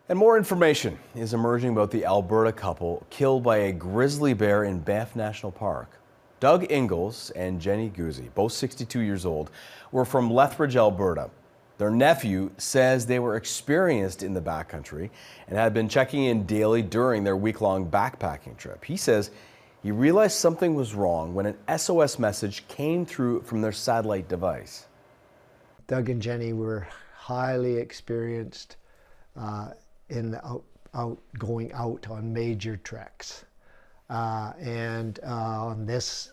And more information is emerging about the Alberta couple killed by a grizzly bear in Banff National Park. Doug Inglis and Jenny Gusse, both 62 years old, were from Lethbridge, Alberta. Their nephew says they were experienced in the backcountry and had been checking in daily during their week-long backpacking trip. He says he realized something was wrong when an SOS message came through from their satellite device. Doug and Jenny were highly experienced in going out on major treks, and on this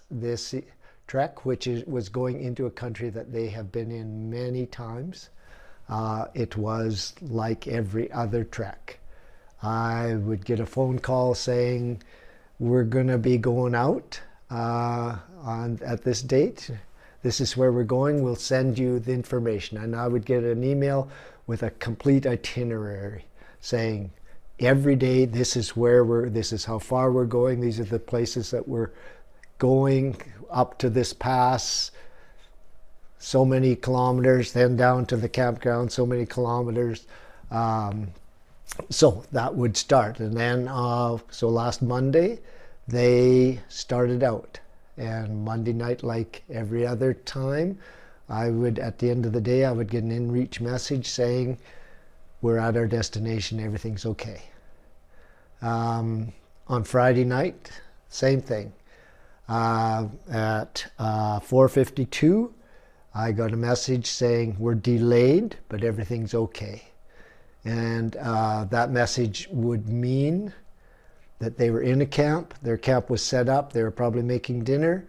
trek, which was going into a country that they have been in many times, it was like every other trek. I would get a phone call saying, "We're going to be going out at this date. This is where we're going. We'll send you the information." And I would get an email with a complete itinerary saying, every day, this is how far we're going. These are the places that we're going up to this pass, so many kilometers, then down to the campground, so many kilometers. So that would start. And then, so last Monday, they started out. And Monday night, like every other time, at the end of the day, I would get an inReach message saying, "We're at our destination, everything's okay." On Friday night, same thing. At 4:52, I got a message saying, "We're delayed, but everything's okay." And that message would mean that they were in a camp, their camp was set up, they were probably making dinner,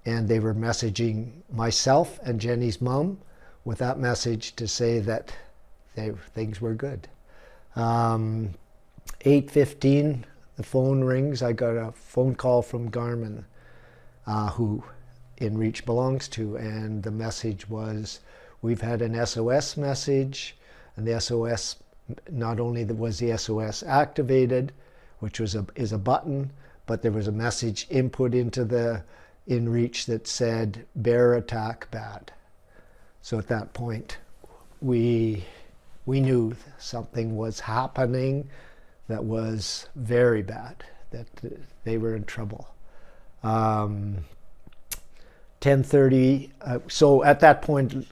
and they were messaging myself and Jenny's mom with that message to say that things were good. 8:15, the phone rings. I got a phone call from Garmin, who inReach belongs to, and the message was, "We've had an SOS message," and the SOS, not only was the SOS activated, which is a button, but there was a message input into the inReach that said, "Bear attack bad." So at that point, we knew something was happening that was very bad, that they were in trouble. 10:30, so at that point,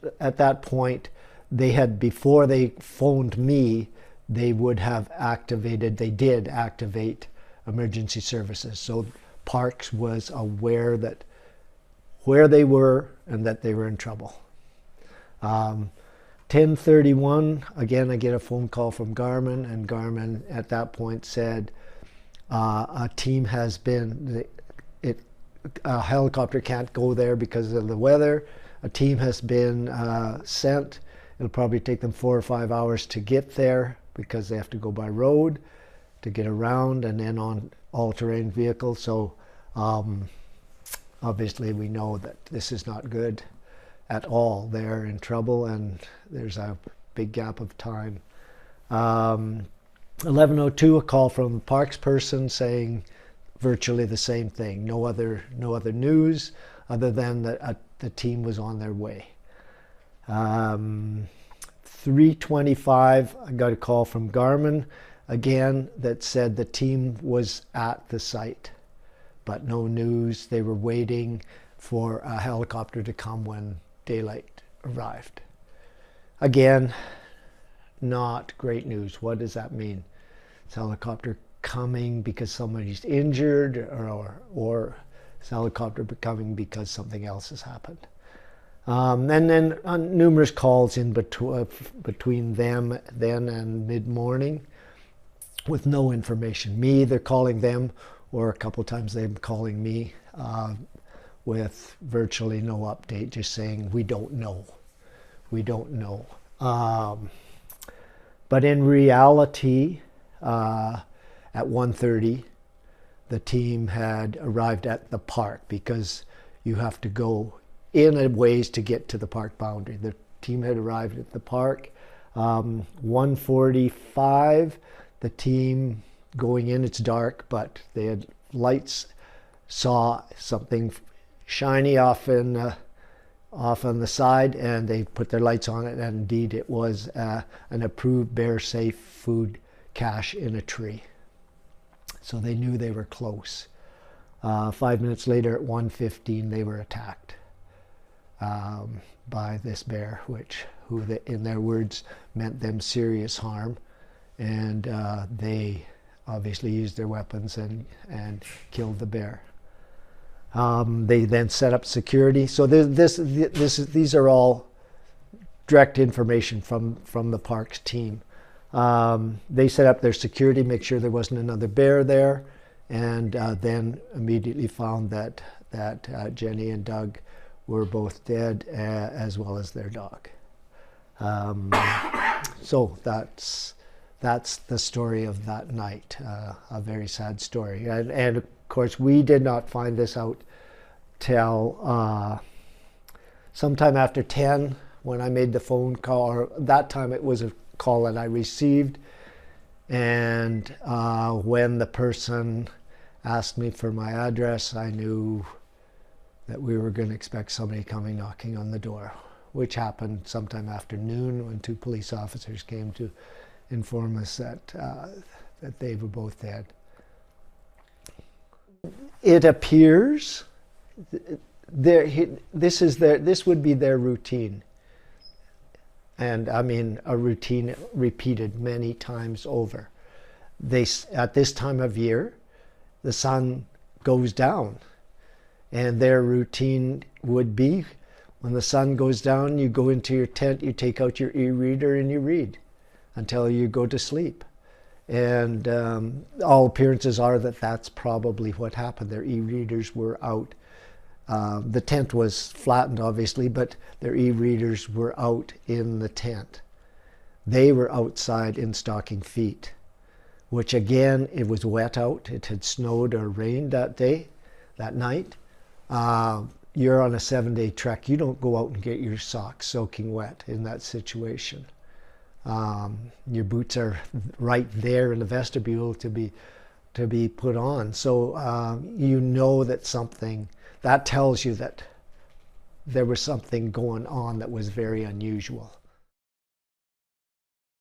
they had, before they phoned me, they did activate emergency services. So Parks was aware that where they were and that they were in trouble. 10:31, again, I get a phone call from Garmin, and Garmin at that point said, a team has been, a helicopter can't go there because of the weather. A team has been sent. It'll probably take them 4 or 5 hours to get there because they have to go by road to get around and then on all-terrain vehicles. So obviously we know that this is not good at all. They're in trouble and there's a big gap of time. 11:02, a call from the parks person saying virtually the same thing. No other news other than that the team was on their way. 3:25, I got a call from Garmin again that said the team was at the site, but no news. They were waiting for a helicopter to come when daylight arrived. Again, not great news. What does that mean? Is helicopter coming because somebody's injured, or is helicopter coming because something else has happened? And then numerous calls in between them then and mid-morning with no information. Me either calling them or a couple of times them calling me with virtually no update, just saying, "We don't know. We don't know." But in reality, at 1:30, the team had arrived at the park, because you have to go in a ways to get to the park boundary. The team had arrived at the park. 1:45, the team going in, it's dark, but they had lights, saw something shiny off in off on the side, and they put their lights on it, and indeed it was an approved bear safe food cache in a tree. So they knew they were close. 5 minutes later at 1:15 they were attacked by this bear, who in their words meant them serious harm, and they obviously used their weapons and killed the bear. They then set up security. So these are all direct information from the parks team. They set up their security, make sure there wasn't another bear there, and then immediately found that Jenny and Doug were both dead, as well as their dog. So that's the story of that night. A very sad story, and of course we did not find this out till sometime after 10 when I made the phone call. Or that time it was a call that I received, and when the person asked me for my address, I knew that we were going to expect somebody coming knocking on the door, which happened sometime after noon when 2 police officers came to inform us that they were both dead. It appears this would be their routine. And I mean a routine repeated many times over. At this time of year, the sun goes down, and their routine would be, when the sun goes down, you go into your tent, you take out your e-reader and you read until you go to sleep. And all appearances are that that's probably what happened. Their e-readers were out. The tent was flattened, obviously, but their e-readers were out in the tent. They were outside in stocking feet, which again, it was wet out. It had snowed or rained that night. You're on a 7-day trek. You don't go out and get your socks soaking wet in that situation. Your boots are right there in the vestibule to be put on. So you know that tells you that there was something going on that was very unusual.